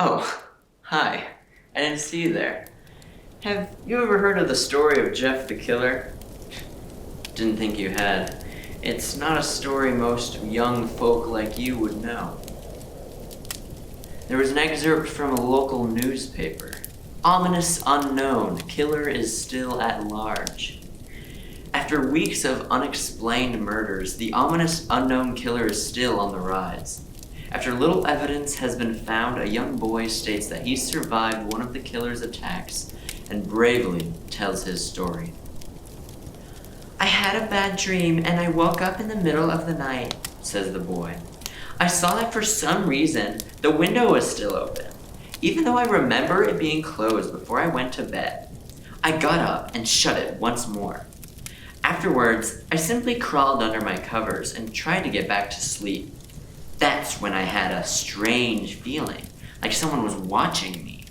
Oh, hi. I didn't see you there. Have you ever heard of the story of Jeff the Killer? Didn't think you had. It's not a story most young folk like you would know. There was an excerpt from a local newspaper. Ominous unknown, killer is still at large. After weeks of unexplained murders, the ominous unknown killer is still on the rise. After little evidence has been found, a young boy states that he survived one of the killer's attacks and bravely tells his story. "I had a bad dream and I woke up in the middle of the night," says the boy. "I saw that for some reason the window was still open, even though I remember it being closed before I went to bed. I got up and shut it once more. Afterwards, I simply crawled under my covers and tried to get back to sleep. That's when I had a strange feeling, like someone was watching me.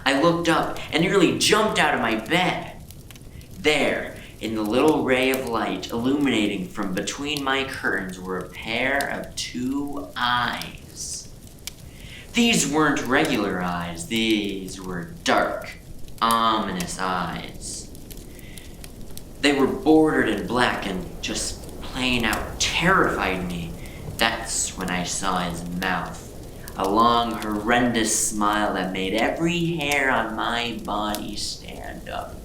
I looked up and nearly jumped out of my bed. There, in the little ray of light illuminating from between my curtains, were a pair of two eyes. These weren't regular eyes, these were dark, ominous eyes. They were bordered in black and just plain out terrified me. That's when I saw his mouth, a long, horrendous smile that made every hair on my body stand up.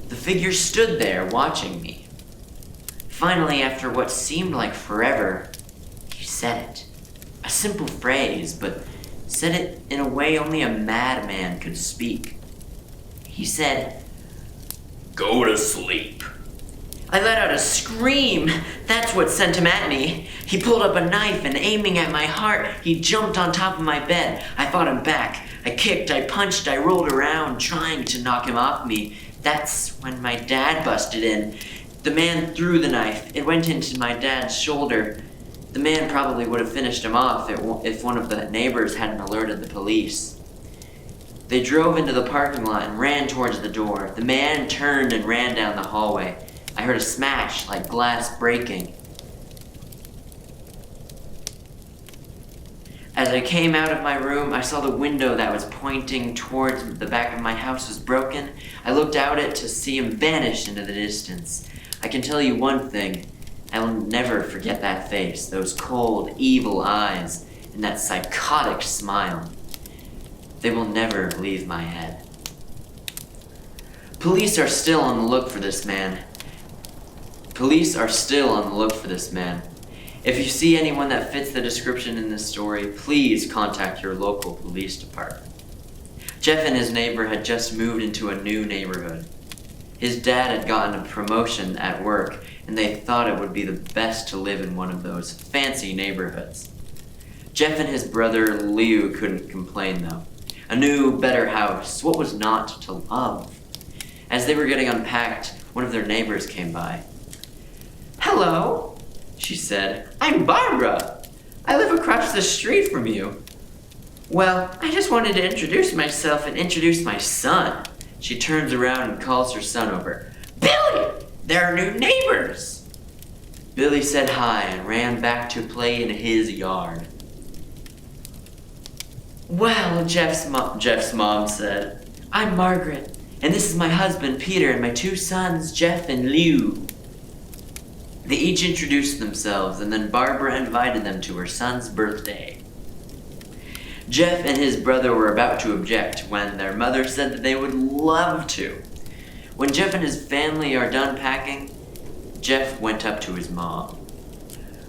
The figure stood there watching me. Finally, after what seemed like forever, he said it. A simple phrase, but said it in a way only a madman could speak. He said, "Go to sleep." I let out a scream. That's what sent him at me. He pulled up a knife and, aiming at my heart, he jumped on top of my bed. I fought him back. I kicked, I punched, I rolled around, trying to knock him off me. That's when my dad busted in. The man threw the knife. It went into my dad's shoulder. The man probably would have finished him off if one of the neighbors hadn't alerted the police. They drove into the parking lot and ran towards the door. The man turned and ran down the hallway. I heard a smash like glass breaking. As I came out of my room, I saw the window that was pointing towards the back of my house was broken. I looked out it to see him vanish into the distance. I can tell you one thing. I will never forget that face, those cold, evil eyes, and that psychotic smile. They will never leave my head. Police are still on the look for this man. If you see anyone that fits the description in this story, please contact your local police department. Jeff and his neighbor had just moved into a new neighborhood. His dad had gotten a promotion at work, and they thought it would be the best to live in one of those fancy neighborhoods. Jeff and his brother Liu couldn't complain though. A new, better house, what was not to love? As they were getting unpacked, one of their neighbors came by. "Hello," she said. "I'm Barbara. I live across the street from you." "Well, I just wanted to introduce myself and introduce my son." She turns around and calls her son over. "Billy, they're our new neighbors." Billy said hi and ran back to play in his yard. "Well," Jeff's mom said, "I'm Margaret, and this is my husband, Peter, and my two sons, Jeff and Liu." They each introduced themselves, and then Barbara invited them to her son's birthday. Jeff and his brother were about to object when their mother said that they would love to. When Jeff and his family are done packing, Jeff went up to his mom.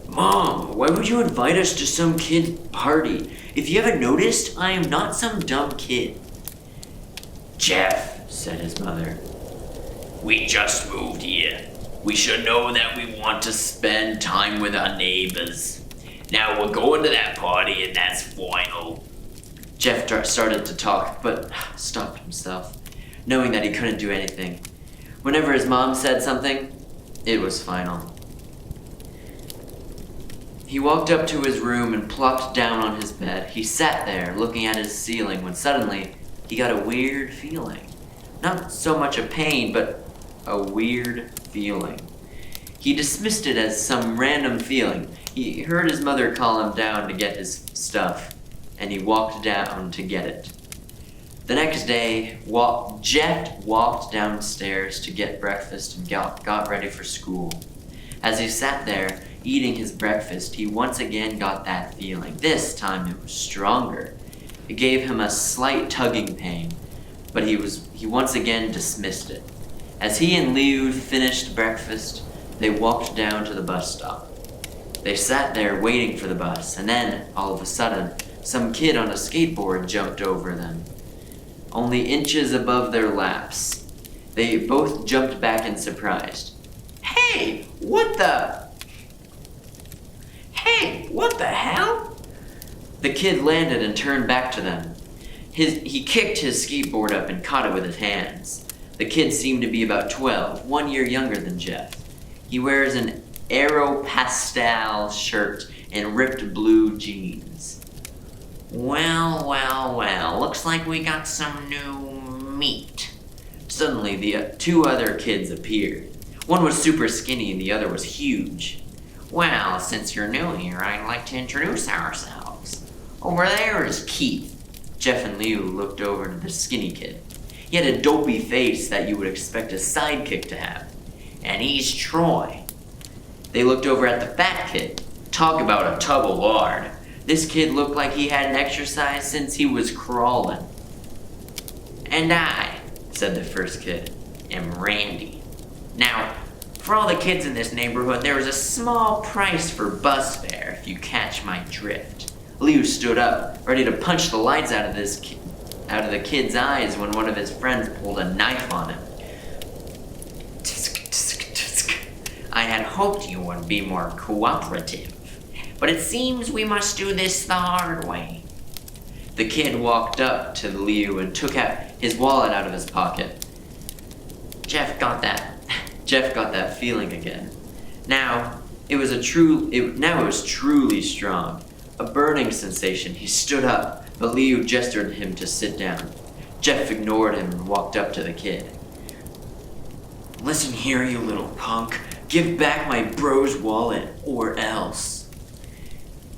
"Mom, why would you invite us to some kid party? If you haven't noticed, I am not some dumb kid." "Jeff," said his mother, "we just moved here. We should know that we want to spend time with our neighbors. Now we're going to that party and that's final." Jeff started to talk, but stopped himself, knowing that he couldn't do anything. Whenever his mom said something, it was final. He walked up to his room and plopped down on his bed. He sat there, looking at his ceiling, when suddenly he got a weird feeling. Not so much a pain, but a weird feeling. He dismissed it as some random feeling. He heard his mother call him down to get his stuff. and he walked down to get it. The next day, Jeff walked downstairs to get breakfast and got ready for school. As he sat there, eating his breakfast, he once again got that feeling. This time it was stronger. It gave him a slight tugging pain, but he once again dismissed it. As he and Liu finished breakfast, they walked down to the bus stop. They sat there waiting for the bus, and then, all of a sudden, some kid on a skateboard jumped over them. Only inches above their laps. They both jumped back in surprise. Hey, what the hell? The kid landed and turned back to them. He kicked his skateboard up and caught it with his hands. The kid seemed to be about 12, 1 year younger than Jeff. He wears an Aeropostale shirt and ripped blue jeans. Well, looks like we got some new meat. Suddenly, the two other kids appeared. One was super skinny and the other was huge. Well, since you're new here, I'd like to introduce ourselves. Over there is Keith. Jeff and Liu looked over to the skinny kid. He had a dopey face that you would expect a sidekick to have. And he's Troy. They looked over at the fat kid. Talk about a tub of lard. This kid looked like he hadn't exercised since he was crawling. And I, said the first kid, am Randy. Now, for all the kids in this neighborhood, there is a small price for bus fare, if you catch my drift. Liu stood up, ready to punch the lights out of the kid's eyes when one of his friends pulled a knife on him. I had hoped you would be more cooperative, but it seems we must do this the hard way. The kid walked up to Liu and took out his wallet out of his pocket. Jeff got that feeling again. Now it was truly strong. A burning sensation. He stood up, but Liu gestured him to sit down. Jeff ignored him and walked up to the kid. Listen here, you little punk. Give back my bro's wallet, or else.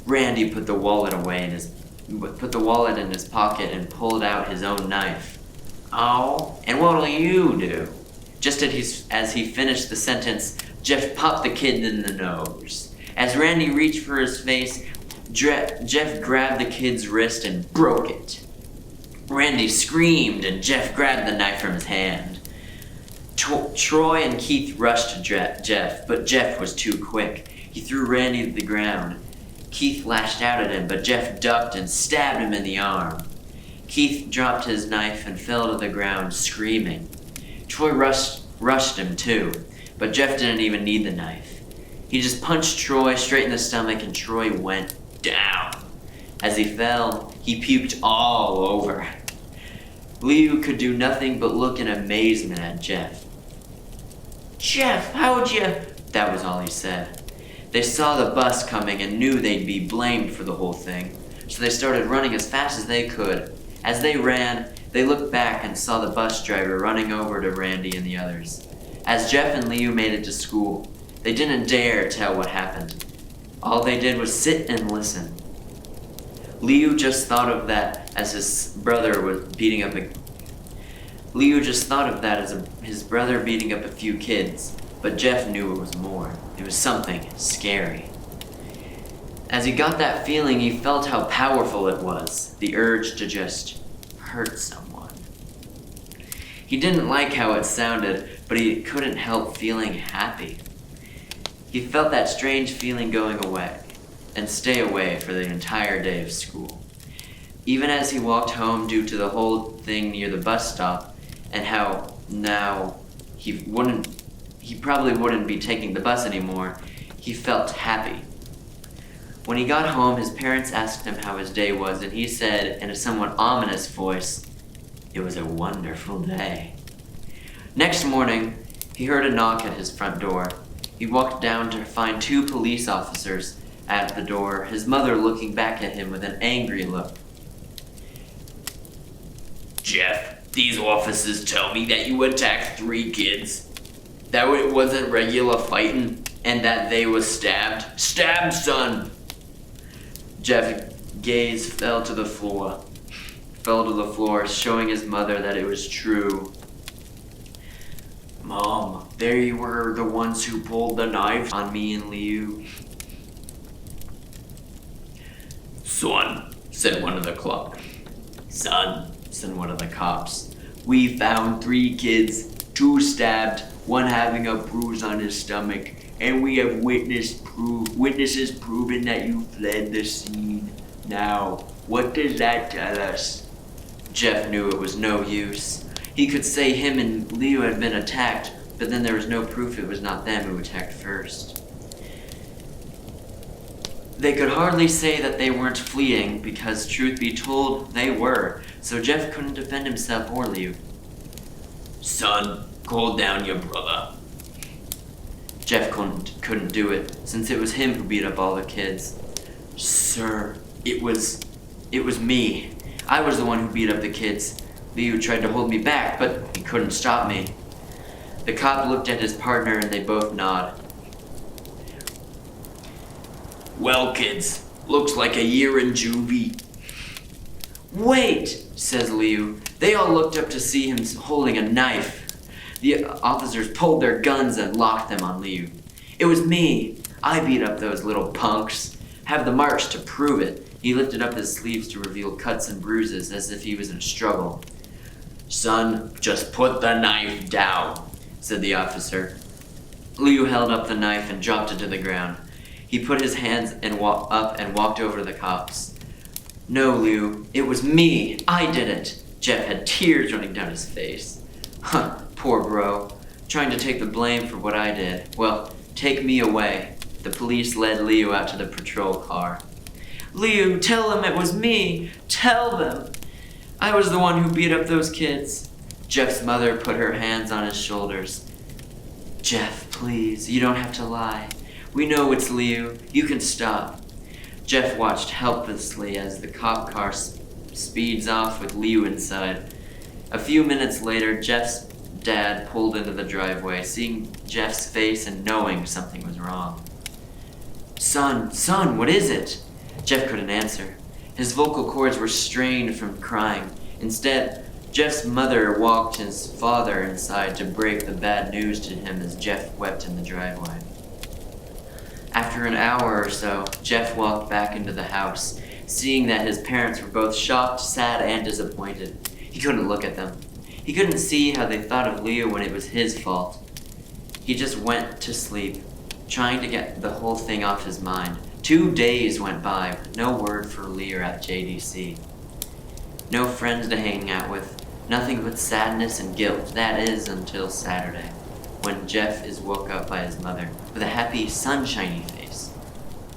Randy put the wallet in his pocket and pulled out his own knife. Oh, and what'll you do? Just as he finished the sentence, Jeff popped the kid in the nose. As Randy reached for his face, Jeff grabbed the kid's wrist and broke it. Randy screamed and Jeff grabbed the knife from his hand. Troy and Keith rushed to Jeff, but Jeff was too quick. He threw Randy to the ground. Keith lashed out at him, but Jeff ducked and stabbed him in the arm. Keith dropped his knife and fell to the ground, screaming. Troy rushed him too, but Jeff didn't even need the knife. He just punched Troy straight in the stomach and Troy went down. As he fell, he puked all over. Liu could do nothing but look in amazement at Jeff. Jeff, how'd you... That was all he said. They saw the bus coming and knew they'd be blamed for the whole thing, so they started running as fast as they could. As they ran, they looked back and saw the bus driver running over to Randy and the others. As Jeff and Liu made it to school, they didn't dare tell what happened. All they did was sit and listen. Liu just thought of that as his brother was beating up his brother beating up a few kids, but Jeff knew it was more. It was something scary. As he got that feeling, he felt how powerful it was, the urge to just hurt someone. He didn't like how it sounded, but he couldn't help feeling happy. He felt that strange feeling going away and stay away for the entire day of school. Even as he walked home due to the whole thing near the bus stop and how now he probably wouldn't be taking the bus anymore, he felt happy. When he got home, his parents asked him how his day was, and he said in a somewhat ominous voice, "It was a wonderful day." Next morning, he heard a knock at his front door. He walked down to find 2 police officers at the door, his mother looking back at him with an angry look. Jeff, these officers tell me that you attacked 3 kids. That it wasn't regular fighting, and that they was stabbed. Stabbed, son! Jeff gaze fell to the floor, showing his mother that it was true. Mom, they were the ones who pulled the knife on me and Liu. Son, said one of the clock. Son, said one of the cops. We found 3 kids, 2 stabbed, 1 having a bruise on his stomach, and we have witnesses proving that you fled the scene. Now, what does that tell us? Jeff knew it was no use. He could say him and Liu had been attacked, but then there was no proof it was not them who attacked first. They could hardly say that they weren't fleeing, because truth be told, they were, so Jeff couldn't defend himself or Liu. Son, call down your brother. Jeff couldn't do it, since it was him who beat up all the kids. Sir, it was me. I was the one who beat up the kids. Liu tried to hold me back, but he couldn't stop me. The cop looked at his partner and they both nodded. Well, kids, looks like a year in juvie. Wait, says Liu. They all looked up to see him holding a knife. The officers pulled their guns and locked them on Liu. It was me. I beat up those little punks. Have the marks to prove it. He lifted up his sleeves to reveal cuts and bruises as if he was in a struggle. Son, just put the knife down, said the officer. Liu held up the knife and dropped it to the ground. He put his hands up and walked over to the cops. No, Liu, it was me. I did it. Jeff had tears running down his face. Huh, poor bro. Trying to take the blame for what I did. Well, take me away. The police led Liu out to the patrol car. Liu, tell them it was me. Tell them. I was the one who beat up those kids. Jeff's mother put her hands on his shoulders. Jeff, please, you don't have to lie. We know it's Liu. You can stop. Jeff watched helplessly as the cop car speeds off with Liu inside. A few minutes later, Jeff's dad pulled into the driveway, seeing Jeff's face and knowing something was wrong. Son, what is it? Jeff couldn't answer. His vocal cords were strained from crying. Instead, Jeff's mother walked his father inside to break the bad news to him as Jeff wept in the driveway. After an hour or so, Jeff walked back into the house, seeing that his parents were both shocked, sad, and disappointed. He couldn't look at them. He couldn't see how they thought of Liu when it was his fault. He just went to sleep, trying to get the whole thing off his mind. 2 days went by with no word for Liu at JDC. No friends to hang out with, nothing but sadness and guilt. That is until Saturday, when Jeff is woke up by his mother with a happy, sunshiny face.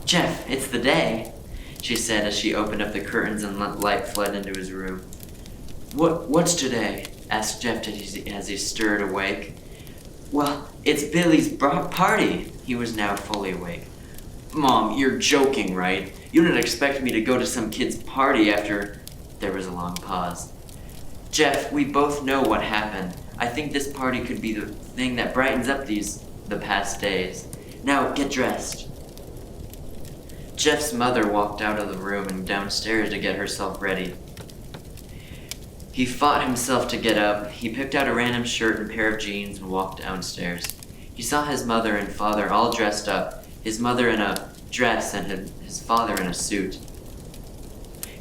Jeff, it's the day, she said as she opened up the curtains and light flooded into his room. What's today? Asked Jeff as he stirred awake. Well, it's Billy's party. He was now fully awake. Mom, you're joking, right? You didn't expect me to go to some kid's party after... There was a long pause. Jeff, we both know what happened. I think this party could be the thing that brightens up the past days. Now, get dressed. Jeff's mother walked out of the room and downstairs to get herself ready. He fought himself to get up. He picked out a random shirt and pair of jeans and walked downstairs. He saw his mother and father all dressed up, his mother in a dress and his father in a suit.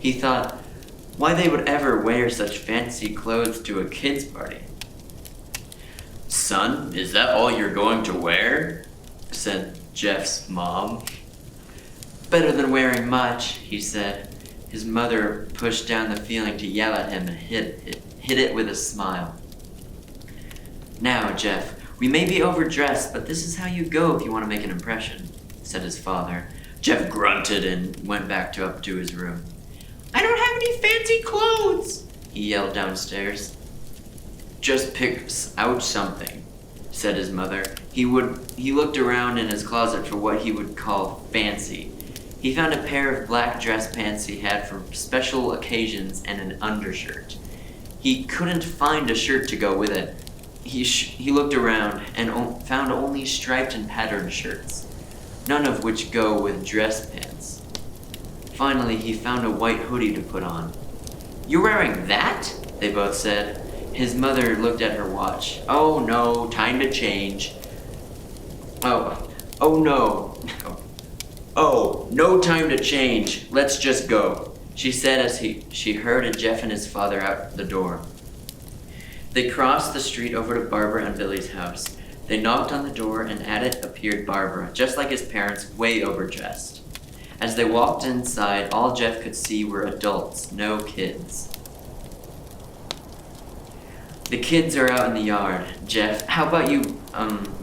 He thought, why they would ever wear such fancy clothes to a kid's party. Son, is that all you're going to wear? Said Jeff's mom. Better than wearing much, he said. His mother pushed down the feeling to yell at him and hid it with a smile. Now, Jeff, we may be overdressed, but this is how you go if you want to make an impression, said his father. Jeff grunted and went back up to his room. I don't have any fancy clothes, he yelled downstairs. Just pick out something, said his mother. He looked around in his closet for what he would call fancy. He found a pair of black dress pants he had for special occasions and an undershirt. He couldn't find a shirt to go with it. He looked around and found only striped and patterned shirts, none of which go with dress pants. Finally, he found a white hoodie to put on. "You're wearing that?" they both said. His mother looked at her watch. "Oh no, time to change." Oh no. "Oh, no time to change. Let's just go," she said as she herded Jeff and his father out the door. They crossed the street over to Barbara and Billy's house. They knocked on the door, and at it appeared Barbara, just like his parents, way overdressed. As they walked inside, all Jeff could see were adults, no kids. "The kids are out in the yard, Jeff. How about you,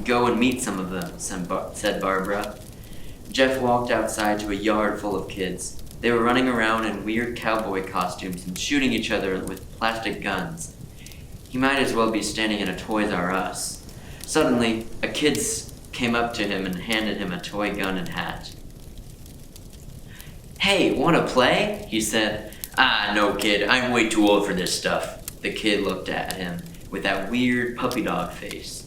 go and meet some of them," said Barbara. Jeff walked outside to a yard full of kids. They were running around in weird cowboy costumes and shooting each other with plastic guns. He might as well be standing in a Toys R Us. Suddenly, a kid came up to him and handed him a toy gun and hat. "Hey, wanna play?" he said. "Ah, no, kid. I'm way too old for this stuff." The kid looked at him with that weird puppy dog face.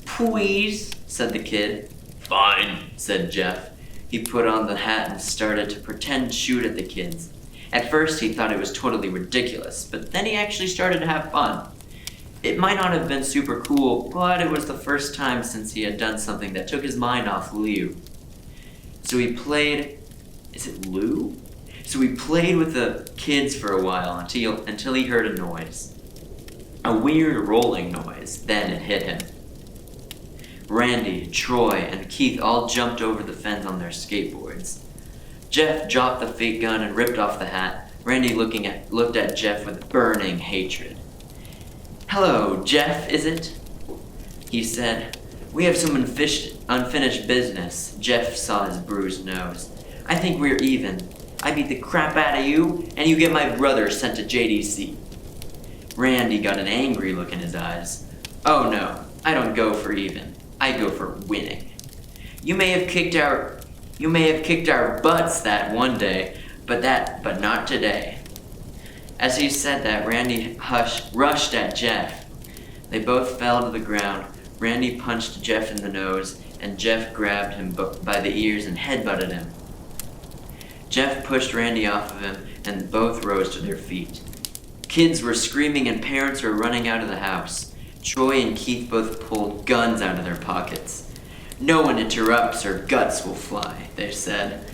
"Please," said the kid. "Fine," said Jeff. He put on the hat and started to pretend shoot at the kids. At first, he thought it was totally ridiculous, but then he actually started to have fun. It might not have been super cool, but it was the first time since he had done something that took his mind off Lou. So he played... Is it Lou? So he played with the kids for a while until he heard a noise. A weird rolling noise. Then it hit him. Randy, Troy, and Keith all jumped over the fence on their skateboards. Jeff dropped the fake gun and ripped off the hat. Randy looked at Jeff with burning hatred. "Hello, Jeff, is it?" he said. "We have some unfinished business." Jeff saw his bruised nose. "I think we're even. I beat the crap out of you, and you get my brother sent to JDC. Randy got an angry look in his eyes. "Oh no, I don't go for even. I go for winning. You may have kicked our butts that one day, but not today." As he said that, Randy rushed at Jeff. They both fell to the ground. Randy punched Jeff in the nose, and Jeff grabbed him by the ears and headbutted him. Jeff pushed Randy off of him, and both rose to their feet. Kids were screaming and parents were running out of the house. Troy and Keith both pulled guns out of their pockets. "No one interrupts or guts will fly," they said.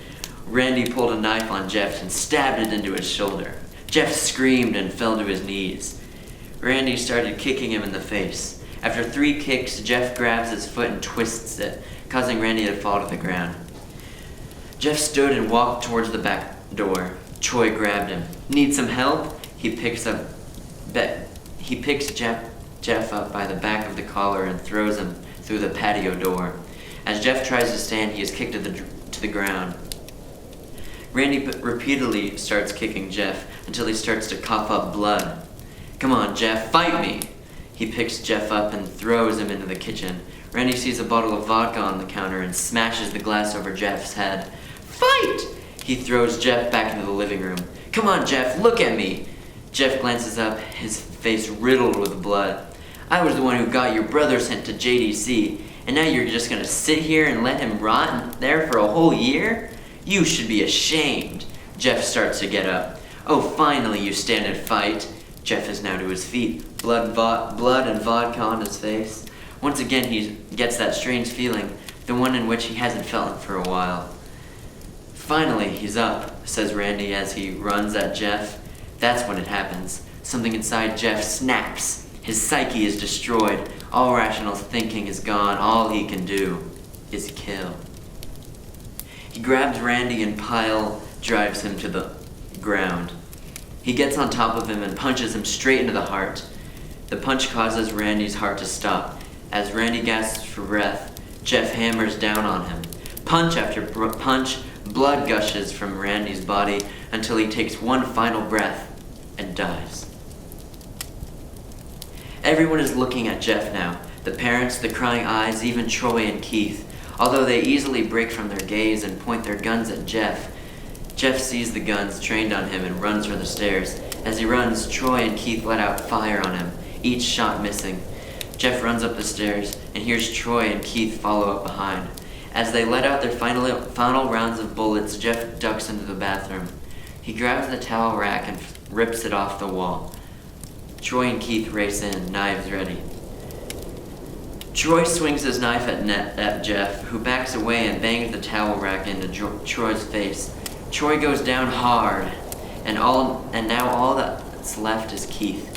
Randy pulled a knife on Jeff and stabbed it into his shoulder. Jeff screamed and fell to his knees. Randy started kicking him in the face. After 3 kicks, Jeff grabs his foot and twists it, causing Randy to fall to the ground. Jeff stood and walked towards the back door. Troy grabbed him. "Need some help?" He picks Jeff up by the back of the collar and throws him through the patio door. As Jeff tries to stand, he is kicked to the ground. Randy repeatedly starts kicking Jeff until he starts to cough up blood. "Come on, Jeff, fight me!" He picks Jeff up and throws him into the kitchen. Randy sees a bottle of vodka on the counter and smashes the glass over Jeff's head. "Fight!" He throws Jeff back into the living room. "Come on, Jeff, look at me!" Jeff glances up, his face riddled with blood. "I was the one who got your brother sent to JDC, and now you're just gonna sit here and let him rot there for a whole year? You should be ashamed." Jeff starts to get up. "Oh, finally you stand and fight." Jeff is now to his feet, blood and vodka on his face. Once again he gets that strange feeling, the one in which he hasn't felt for a while. "Finally he's up," says Randy as he runs at Jeff. That's when it happens. Something inside Jeff snaps. His psyche is destroyed. All rational thinking is gone. All he can do is kill. He grabs Randy and pile drives him to the ground. He gets on top of him and punches him straight into the heart. The punch causes Randy's heart to stop. As Randy gasps for breath, Jeff hammers down on him. Punch after punch, blood gushes from Randy's body until he takes one final breath and dies. Everyone is looking at Jeff now. The parents, the crying eyes, even Troy and Keith. Although they easily break from their gaze and point their guns at Jeff. Jeff sees the guns trained on him and runs for the stairs. As he runs, Troy and Keith let out fire on him, each shot missing. Jeff runs up the stairs and hears Troy and Keith follow up behind. As they let out their final rounds of bullets, Jeff ducks into the bathroom. He grabs the towel rack and rips it off the wall. Troy and Keith race in, knives ready. Troy swings his knife at Jeff, who backs away and bangs the towel rack into Troy's face. Troy goes down hard, and now all that's left is Keith.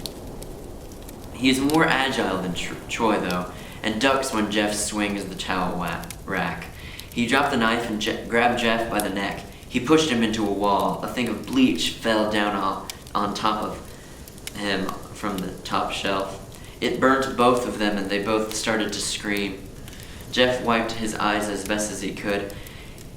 He is more agile than Troy, though, and ducks when Jeff swings the towel rack. He dropped the knife and grabbed Jeff by the neck. He pushed him into a wall. A thing of bleach fell down on top of him from the top shelf. It burnt both of them, and they both started to scream. Jeff wiped his eyes as best as he could.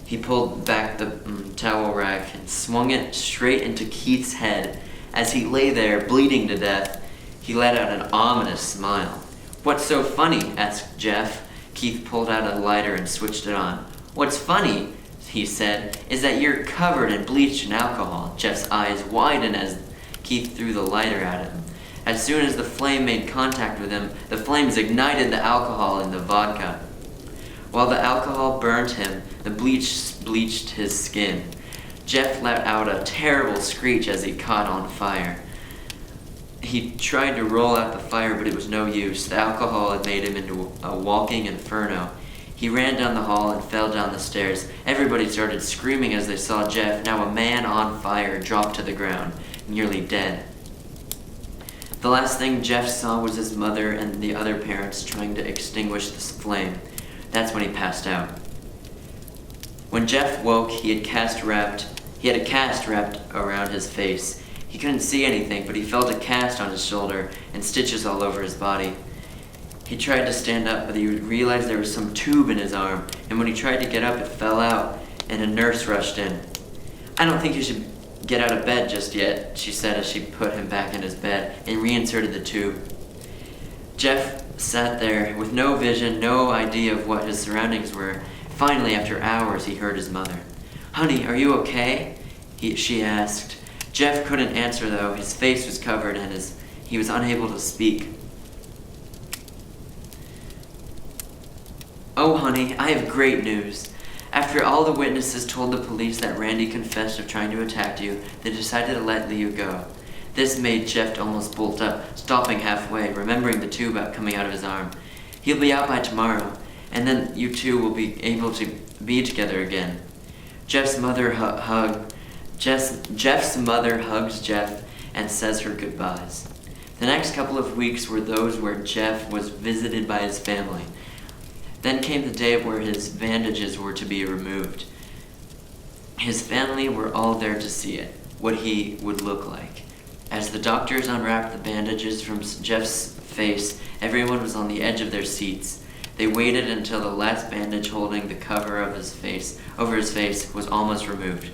He pulled back the towel rack and swung it straight into Keith's head. As he lay there, bleeding to death, he let out an ominous smile. "What's so funny?" asked Jeff. Keith pulled out a lighter and switched it on. "What's funny," he said, "is that you're covered in bleach and alcohol." Jeff's eyes widened as Keith threw the lighter at him. As soon as the flame made contact with him, the flames ignited the alcohol in the vodka. While the alcohol burnt him, the bleach bleached his skin. Jeff let out a terrible screech as he caught on fire. He tried to roll out the fire, but it was no use. The alcohol had made him into a walking inferno. He ran down the hall and fell down the stairs. Everybody started screaming as they saw Jeff, now a man on fire, drop to the ground, nearly dead. The last thing Jeff saw was his mother and the other parents trying to extinguish this flame. That's when he passed out. When Jeff woke, he had a cast wrapped around his face. He couldn't see anything, but he felt a cast on his shoulder and stitches all over his body. He tried to stand up, but he realized there was some tube in his arm, and when he tried to get up, it fell out, and a nurse rushed in. "I don't think you should get out of bed just yet," she said as she put him back in his bed and reinserted the tube. Jeff sat there with no vision, no idea of what his surroundings were. Finally, after hours, he heard his mother. "Honey, are you okay?" she asked. Jeff couldn't answer, though. His face was covered and he was unable to speak. "Oh, honey, I have great news. After all the witnesses told the police that Randy confessed of trying to attack you, they decided to let you go." This made Jeff almost bolt up, stopping halfway, remembering the tube coming out of his arm. "He'll be out by tomorrow, and then you two will be able to be together again." Jeff's mother hugs Jeff and says her goodbyes. The next couple of weeks were those where Jeff was visited by his family. Then came the day where his bandages were to be removed. His family were all there to see it, what he would look like. As the doctors unwrapped the bandages from Jeff's face, everyone was on the edge of their seats. They waited until the last bandage holding the cover of over his face was almost removed.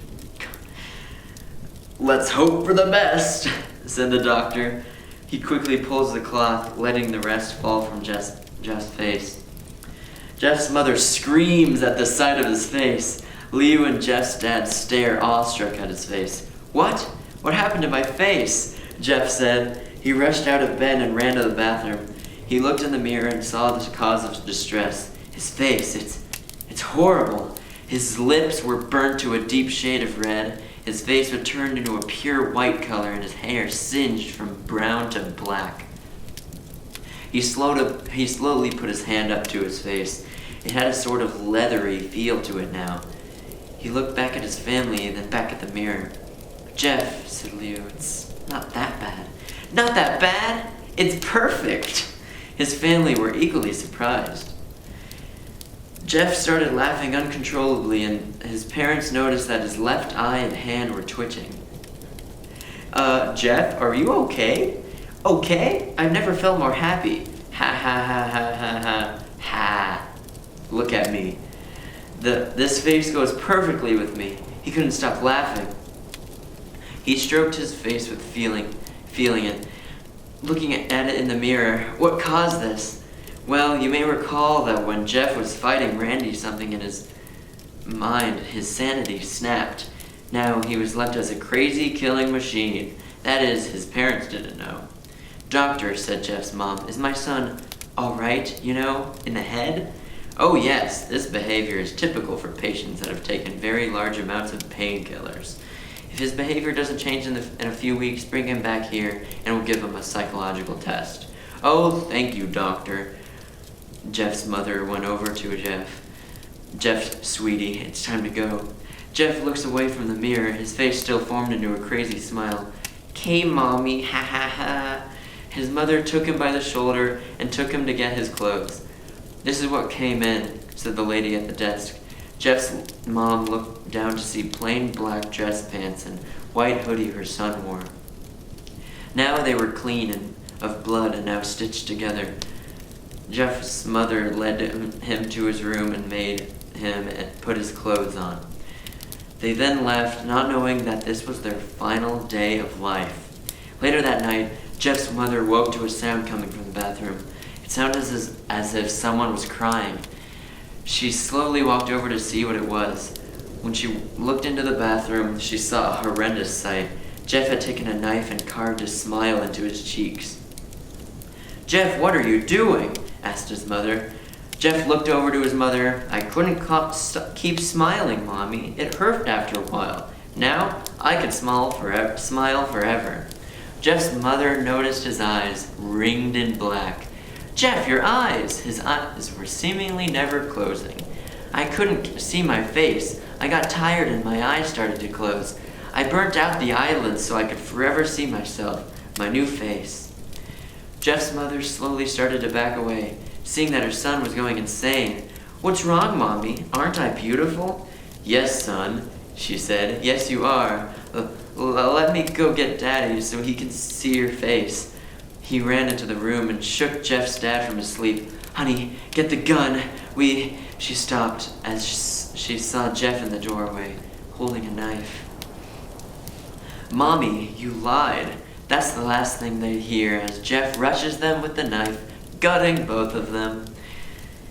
"Let's hope for the best," said the doctor. He quickly pulls the cloth, letting the rest fall from Jeff's face. Jeff's mother screams at the sight of his face. Leo and Jeff's dad stare awestruck at his face. "What? What happened to my face?" Jeff said. He rushed out of bed and ran to the bathroom. He looked in the mirror and saw the cause of distress. His face, it's horrible. His lips were burnt to a deep shade of red. His face had turned into a pure white color, and his hair singed from brown to black. He slowly put his hand up to his face. It had a sort of leathery feel to it now. He looked back at his family and then back at the mirror. "Jeff," said Leo, "it's not that bad." "Not that bad? It's perfect!" His family were equally surprised. Jeff started laughing uncontrollably, and his parents noticed that his left eye and hand were twitching. Jeff, are you okay?" "Okay? I've never felt more happy." "Ha ha ha ha ha ha ha. Look at me. This face goes perfectly with me." He couldn't stop laughing. He stroked his face with feeling it, looking at it in the mirror. What caused this? Well, you may recall that when Jeff was fighting Randy, something in his mind, his sanity snapped. Now he was left as a crazy killing machine. That is, his parents didn't know. "Doctor," said Jeff's mom, "is my son all right, in the head?" Oh yes, this behavior is typical for patients that have taken very large amounts of painkillers. If his behavior doesn't change in a few weeks, bring him back here and we'll give him a psychological test. Oh, thank you, doctor. Jeff's mother went over to Jeff. Jeff, sweetie, it's time to go. Jeff looks away from the mirror, his face still formed into a crazy smile. "'Kay, mommy, ha ha ha." His mother took him by the shoulder and took him to get his clothes. "This is what came in," said the lady at the desk. Jeff's mom looked down to see plain black dress pants and white hoodie her son wore. Now they were clean and of blood and now stitched together. Jeff's mother led him to his room and made him put his clothes on. They then left, not knowing that this was their final day of life. Later that night, Jeff's mother woke to a sound coming from the bathroom. It sounded as if someone was crying. She slowly walked over to see what it was. When she looked into the bathroom, she saw a horrendous sight. Jeff had taken a knife and carved a smile into his cheeks. "Jeff, what are you doing?" asked his mother. Jeff looked over to his mother. "I couldn't keep smiling, Mommy. It hurt after a while. Now, I could smile forever. Jeff's mother noticed his eyes, ringed in black. "Jeff, your eyes!" His eyes were seemingly never closing. "I couldn't see my face. I got tired and my eyes started to close. I burnt out the eyelids so I could forever see myself, my new face." Jeff's mother slowly started to back away, seeing that her son was going insane. "What's wrong, Mommy? Aren't I beautiful?" "Yes, son," she said. "Yes, you are. Let me go get Daddy so he can see your face." He ran into the room and shook Jeff's dad from his sleep. "Honey, get the gun. She stopped as she saw Jeff in the doorway, holding a knife. "Mommy, you lied." That's the last thing they hear as Jeff rushes them with the knife, gutting both of them.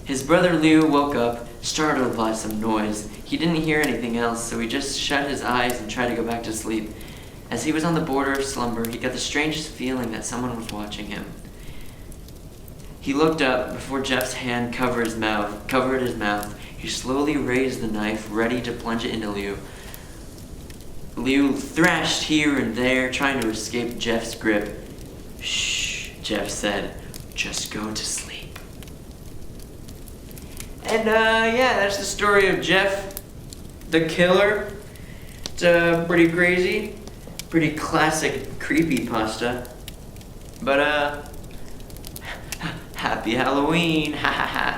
His brother Liu woke up, startled by some noise. He didn't hear anything else, so he just shut his eyes and tried to go back to sleep. As he was on the border of slumber, he got the strangest feeling that someone was watching him. He looked up before Jeff's hand covered his mouth. He slowly raised the knife, ready to plunge it into Liu. Liu thrashed here and there, trying to escape Jeff's grip. "Shh," Jeff said. "Just go to sleep." And that's the story of Jeff the Killer. It's pretty crazy, pretty classic creepypasta. But happy Halloween, ha ha ha.